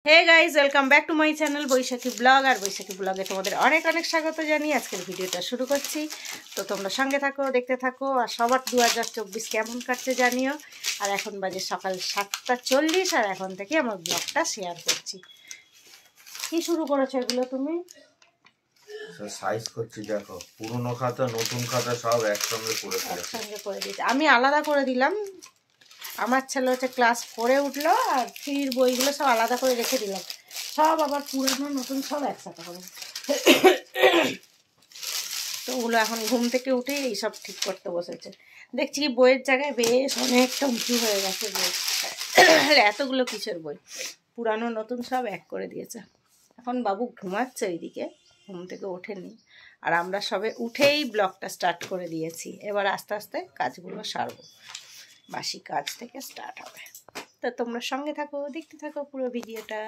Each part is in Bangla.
Hey guys, welcome back to my channel Baishakhi blog. আর বৈশাখী ব্লগে তোমাদের অনেক অনেক স্বাগত জানিয়ে আজকের ভিডিওটা শুরু করছি। তো তোমরা সঙ্গে থাকো, দেখতে থাকো। আর সবার 2024 কেমন কাটছে জানিও। আর এখন বাজে সকাল 7:40 আর এখন থেকে আমার ব্লগটা শেয়ার করছি। কি শুরু করেছো এগুলো তুমি? সাইজ করছি, দেখো পুরনো খাতা নতুন খাতা সব একসঙ্গে করে দিয়েছি। আমি আলাদা করে দিলাম। আমার ছেলে হচ্ছে ক্লাস 4-এ উঠলো আর 3-র বইগুলো সব আলাদা করে রেখে দিলাম। সব আবার পুরনো নতুন সব একসাথে করে। তো ওগুলো এখন ঘুম থেকে উঠে এইসব ঠিক করতে বসেছে। দেখছি কি বইয়ের জায়গায় বেশ অনেকটা উঁচু হয়ে গেছে বই। এতগুলো কিসের বই, পুরানো নতুন সব এক করে দিয়েছে। এখন বাবু ঘুমাচ্ছে ওইদিকে, ঘুম থেকে ওঠেনি। আর আমরা সবে উঠেই ব্লগটা স্টার্ট করে দিয়েছি। এবার আস্তে আস্তে কাজগুলো সারবো, বাসি কাজ থেকে স্টার্ট হবে। তো তোমরা সঙ্গে থাকো, দেখতে থাকো পুরো ভিডিওটা।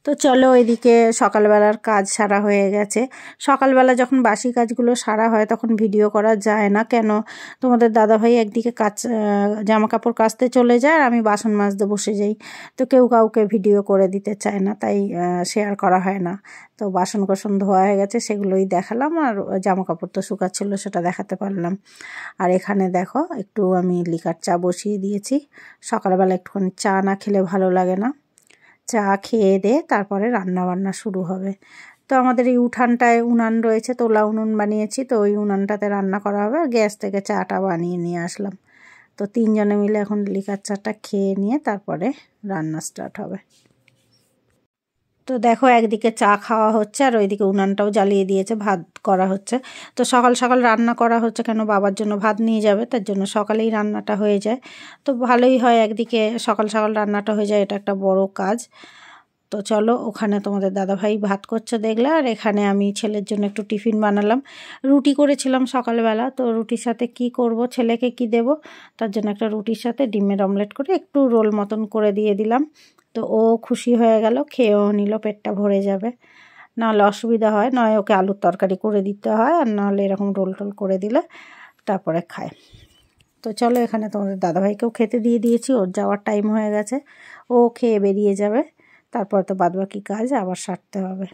তো চলো, এদিকে সকালবেলার কাজ সারা হয়ে গেছে। সকালবেলা যখন বাসি কাজগুলো সারা হয় তখন ভিডিও করা যায় না, কেন তোমাদের দাদাভাই একদিকে জামা কাপড় কাচতে চলে যায় আর আমি বাসন মাজতে বসে যাই। তো কেউ কাউকে ভিডিও করে দিতে চায় না, তাই শেয়ার করা হয় না। তো বাসন কোসন ধোয়া হয়ে গেছে, সেগুলোই দেখালাম। আর জামা কাপড় তো শুকাচ্ছিল, সেটা দেখাতে পারলাম। আর এখানে দেখো একটু আমি লিকার চা বসিয়ে দিয়েছি। সকালবেলা একটুখানি চা না খেলে ভালো লাগে না। চা খেয়ে দিয়ে তারপরে রান্না বান্না শুরু হবে। তো আমাদের এই উঠানটায় উনান রয়েছে, তোলা উনুন বানিয়েছি। তো ওই উনানটাতে রান্না করা হবে। আর গ্যাস থেকে চাটা বানিয়ে নিয়ে আসলাম। তো 3 জনে মিলে এখন লিকার চাটা খেয়ে নিয়ে তারপরে রান্না স্টার্ট হবে। তো দেখো, একদিকে চা খাওয়া হচ্ছে আর ওইদিকে উনানটাও জ্বালিয়ে দিয়েছে, ভাত করা হচ্ছে। তো সকাল সকাল রান্না করা হচ্ছে, কেন বাবার জন্য ভাত নিয়ে যাবে, তার জন্য সকালেই রান্নাটা হয়ে যায়। তো ভালোই হয়, একদিকে সকাল সকাল রান্নাটা হয়ে যায়, এটা একটা বড় কাজ। তো চলো, ওখানে তোমাদের দাদাভাই ভাত করছে দেখলে। আর এখানে আমি ছেলের জন্য একটু টিফিন বানালাম। রুটি করেছিলাম সকালবেলা, তো রুটির সাথে কি করব, ছেলেকে কি দেব, তার জন্য একটা রুটির সাথে ডিমের অমলেট করে একটু রোল মতন করে দিয়ে দিলাম। তো ও খুশি হয়ে গেল, খেয়েও নিল, পেটটা ভরে যাবে। নাহলে অসুবিধা হয়, নয় ওকে আলুর তরকারি করে দিতে হয়, আর নাহলে এরকম রোল টোল করে দিলে তারপরে খায়। তো চলো, এখানে তোমাদের দাদাভাইকেও খেতে দিয়ে দিয়েছি, ওর যাওয়ার টাইম হয়ে গেছে, ও খেয়ে বেরিয়ে যাবে। তারপর তো বাদবাকি কাজ আবার সারতে হবে।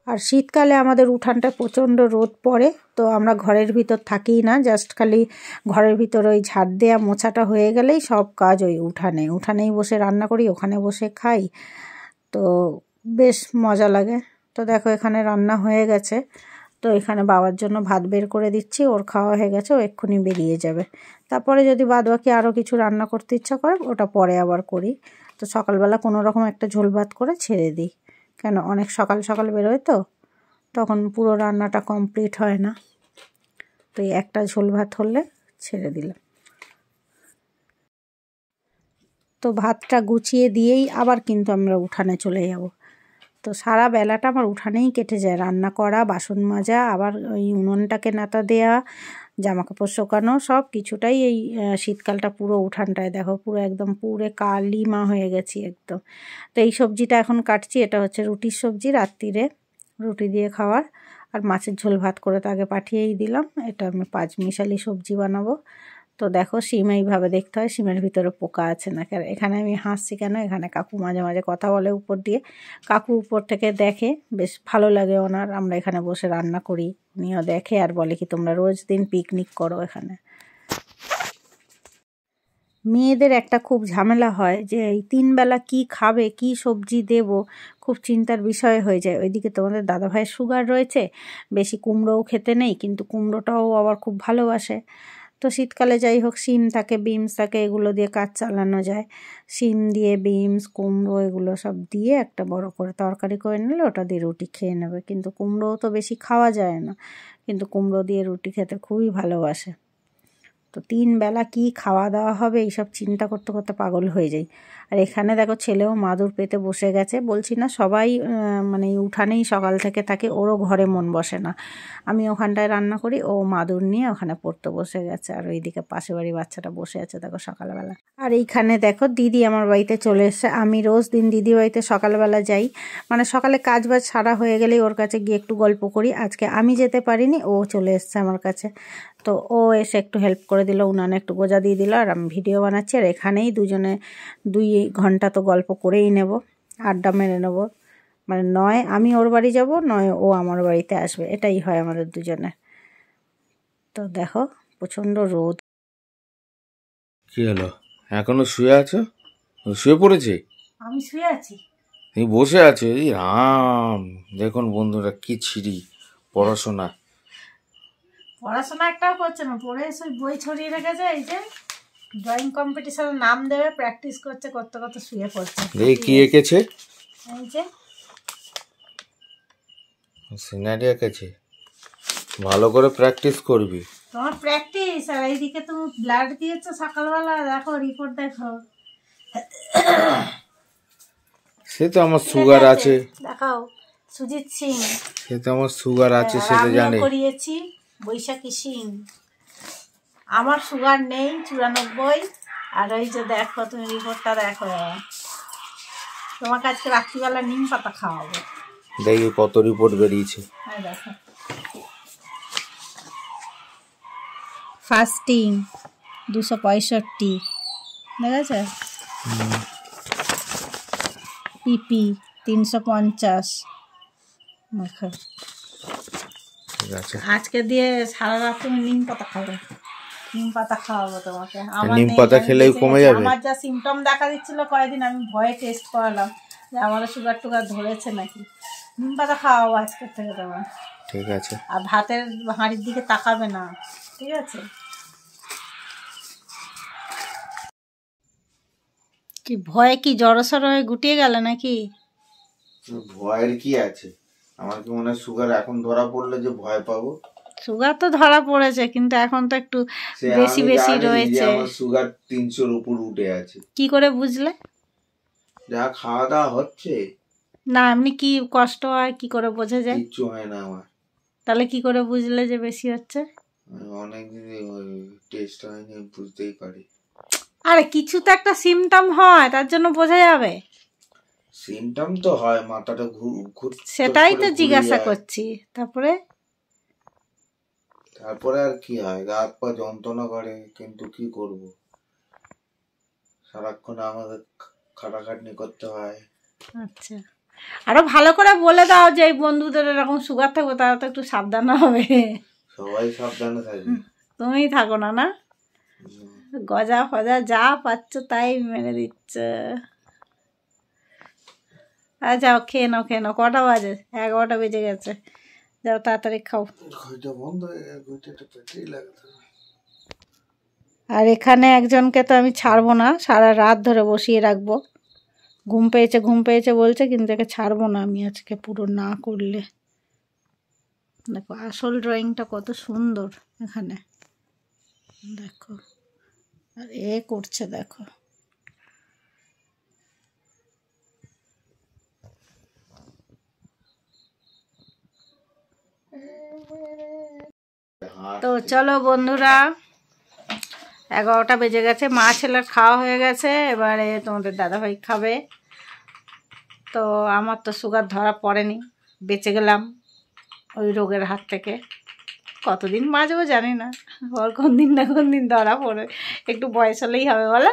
আর শীতকালে আমাদের উঠানটায় প্রচণ্ড রোদ পড়ে, তো আমরা ঘরের ভিতর থাকিই না, জাস্ট খালি ঘরের ভিতর ওই ঝাড় দেওয়া মোছাটা হয়ে গেলেই সব কাজ ওই উঠানেই বসে রান্না করি, ওখানে বসে খাই। তো বেশ মজা লাগে। তো দেখো, এখানে রান্না হয়ে গেছে। তো এখানে বাবার জন্য ভাত বের করে দিচ্ছি, ওর খাওয়া হয়ে গেছে, ও এক্ষুনি বেরিয়ে যাবে। তারপরে যদি বাদবাকি আরও কিছু রান্না করতে ইচ্ছা করে ওটা পরে আবার করি। তো সকালবেলা কোনো রকম একটা ঝোল ভাত করে ছেড়ে দিই, কেন অনেক সকাল সকাল বেরোয়, তো তখন পুরো রান্নাটা কমপ্লিট হয় না। তো এই একটা ঝোল ভাত হলে ছেড়ে দিলাম। তো ভাতটা গুছিয়ে দিয়েই আবার কিন্তু আমরা উঠানে চলে যাব। তো সারা বেলাটা আমার উঠানেই কেটে যায়, রান্না করা, বাসন মাজা, আবার ওই উনুনটাকে নাতা দেয়া, জামা কাপড় শোকানো, সব কিছুটাই এই শীতকালটা পুরো উঠানটায় দেখো পুরো একদম পুরো কালিমা হয়ে গেছি একদম। তো এই সবজিটা এখন কাটছি, এটা হচ্ছে রুটির সবজি, রাত্রিরে রুটি দিয়ে খাওয়ার। আর মাছের ঝোল ভাত করে তো আগে পাঠিয়েই দিলাম। এটা আমি 5 মিশালি সবজি বানাবো। তো দেখো, শিম এইভাবে দেখতে হয়, শিমের ভিতরে পোকা আছে না। এখানে আমি হাসছি কেন, এখানে কাকু মাঝে মাঝে কথা বলে উপর দিয়ে, কাকু উপর থেকে দেখে, বেশ ভালো লাগে ওনার। আমরা এখানে বসে রান্না করি, উনিও দেখে আর বলে কি তোমরা রোজ দিন পিকনিক করো এখানে। মেয়েদের একটা খুব ঝামেলা হয় যে এই 3 বেলা কি খাবে, কি সবজি দেব, খুব চিন্তার বিষয় হয়ে যায়। ওইদিকে তোমাদের দাদাভাইয়ের সুগার রয়েছে, বেশি কুমড়োও খেতে নেই, কিন্তু কুমড়োটাও আবার খুব ভালোবাসে। তো শীতকালে যাই হোক শিম থাকে, বিনস থাকে, এগুলো দিয়ে কাজ চালানো যায়। শিম দিয়ে বিনস, কুমড়ো এগুলো সব দিয়ে একটা বড় করে তরকারি করে নিলে ওটা দিয়ে রুটি খেয়ে নেবে। কিন্তু কুমড়োও তো বেশি খাওয়া যায় না, কিন্তু কুমড়ো দিয়ে রুটি খেতে খুবই ভালোবাসে। তো 3 বেলা কী খাওয়া দাওয়া হবে এইসব চিন্তা করতে করতে পাগল হয়ে যাই। আর এখানে দেখো ছেলেও মাদুর পেতে বসে গেছে। বলছি না সবাই মানে উঠানেই সকাল থেকে থাকে, ওরও ঘরে মন বসে না। আমি ওখানটায় রান্না করি, ও মাদুর নিয়ে ওখানে পড়তে বসে গেছে। আর ওইদিকে পাশে বাড়ির বাচ্চাটা বসে আছে দেখো সকালবেলা। আর এইখানে দেখো দিদি আমার বাড়িতে চলে এসছে। আমি রোজ দিন দিদি বাড়িতে সকালবেলা যাই, মানে সকালে কাজ বাজ সারা হয়ে গেলেই ওর কাছে গিয়ে একটু গল্প করি। আজকে আমি যেতে পারিনি, ও চলে এসছে আমার কাছে। তো ও এসে একটু হেল্প করে দিল, উনানে একটু গোজা দিয়ে দিল, আর আমি ভিডিও বানাচ্ছি। আর এখানেই দুজনে 2 ঘন্টা তো গল্প করেই নেব, আড্ডা মেরে নেব। মানে নয় আমি ওর বাড়ি যাব, নয় ও আমার বাড়িতে আসবে, এটাই হয় আমাদের দুজনে। তো দেখো প্রচণ্ড রোদ। কি হলো, এখনো শুয়ে আছো? শুয়ে পড়েছে? আমি শুয়ে আছি, তুমি বসে আছো? এই রাম, দেখুন বন্ধুরা কি ছিরি পড়াশোনা। পড়াশোনা একটাও করছে না, পড়ে এসে বই ছড়িয়ে রেখেছে। এই যে ড্রয়িং কম্পিটিশনে নাম দেবে, প্র্যাকটিস করছে, করতে করতে শুয়ে পড়ছে। দেখি কি এঁকেছে? এই যে সিনারি এঁকেছে, ভালো করে প্র্যাকটিস করবি। তোমার প্র্যাকটিস, আর এইদিকে তুমি ব্লাড দিয়েছো সকালবেলা, দেখো রিপোর্ট দেখো। সে তো আমার সুগার আছে, দেখাও সুজিত সিং, সে তো আমার সুগার আছে, সে তো জানে। করিয়েছি বৈশাখী সিং, আমার সুগার নেই 94। আর ওই যে দেখো তুমি রিপোর্টটা দেখো, তোমাকে আজকে রাত্রিবেলা নিম পাতা খাওয়াবো। দেখি কত রিপোর্ট বেরিয়েছে। দেখো ফাস্টিং 265, দেখেছে? পিপি 350। দেখো ঠিক আছে, আজকে দিয়ে সারা রাত তুমি নিম পাতা খাবে, নিম পাতা খাওয়াবো তোমাকে। নিম পাতা খেলেই কমে যাবে? আমার যা সিমটম দেখা দিচ্ছিল কয়েকদিন, আমি ভয়ে টেস্ট করালাম যে আমারও সুগার টুগার ধরেছে নাকি। নিম পাতা খাওয়াবো আজকের থেকে তোমার। ঠিক আছে। আর ভাতের হাঁড়ির দিকে তাকাবে না, ঠিক আছে? কি ভয়ে কি জড়সড় হয়ে গুটিয়ে গেল নাকি? ভয়ের কি আছে, আমার কি মনে হয় সুগার এখন ধরা পড়লে যে ভয় পাবো? সুগার তো ধরা পড়েছে, কিন্তু এখন তো একটু বেশি বেশি রয়েছে। আমার সুগার 300-র উপর উঠে আছে। কি করে বুঝলে? যা খাওয়া দাওয়া হচ্ছে না, এমনি কি কষ্ট হয় কি করে বোঝা যায়? কিচ্ছু হয় না আমার। তাহলে কি করে বুঝলে যে বেশি হচ্ছে? অনেকদিন টেস্ট হয়নি, বুঝতেই পারি। আরে কিছু তো একটা সিমটম হয়, তার জন্য বোঝা যাবে। সিমটম তো হয়, মাথাটা সেটাই তো জিজ্ঞাসা করছি। তারপরে আর কি হয়, গা হাত পা যন্ত্রণা করে, কিন্তু কি করব, সারাক্ষণ আমাদের খাটাখাটনি করতে হয়। আচ্ছা, আরো ভালো করে বলে দাও যে এই বন্ধুদের এরকম সুগার থাকবে, তারা তো একটু সাবধানে হবে। সবাই সাবধানে থাকবে, তুমিই থাকো না। না গজা ফজা যা পাচ্ছ তাই মেরে দিচ্ছ। আর যাও খেয়ে নাও, খেয়ে নাও। কটা বাজে? 11টা বেজে গেছে। যাও তাড়াতাড়ি খাও। আর এখানে একজনকে তো আমি ছাড়বো না, সারা রাত ধরে বসিয়ে রাখবো। ঘুম পেয়েছে বলছে, কিন্তু একে ছাড়বো না আমি আজকে পুরো না করলে। দেখো আসল ড্রয়িংটা কত সুন্দর এখানে, দেখো। আর এ করছে দেখো। তো চলো বন্ধুরা, 11টা বেজে গেছে, মা ছেলের খাওয়া হয়ে গেছে, এবারে তোমাদের দাদাভাই খাবে। তো আমার তো সুগার ধরা পড়েনি, বেঁচে গেলাম ওই রোগের হাত থেকে। কতদিন বাঁচবো জানি না, ওর কোন দিন না কোন দিন ধরা পড়ে। একটু বয়স হলেই হবে বলো।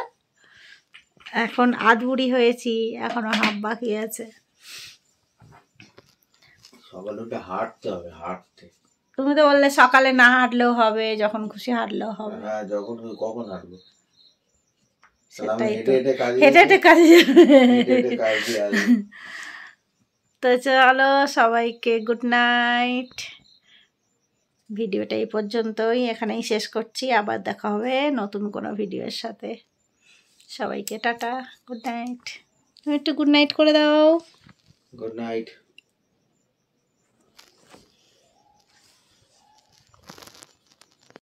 এখন আধ বুড়ি হয়েছি, এখনো হাফ বাকি আছে। সকালে উঠে হাঁটতে হবে, হাঁটতে। তুমি তো বললে সকালে না হাঁটলেও হবে, যখন খুশি হাঁটলেও হবে। হ্যাঁ, যখন কখন হাঁটবো? সেটাই তো, হেঁটে হেঁটে কাজে। তো চলো সবাইকে গুড নাইট, ভিডিওটা এই পর্যন্তই, এখানেই শেষ করছি। আবার দেখা হবে নতুন কোনো ভিডিওর সাথে। সবাইকে টাটা, গুড নাইট। তুমি একটু গুড নাইট করে দাও। Good night.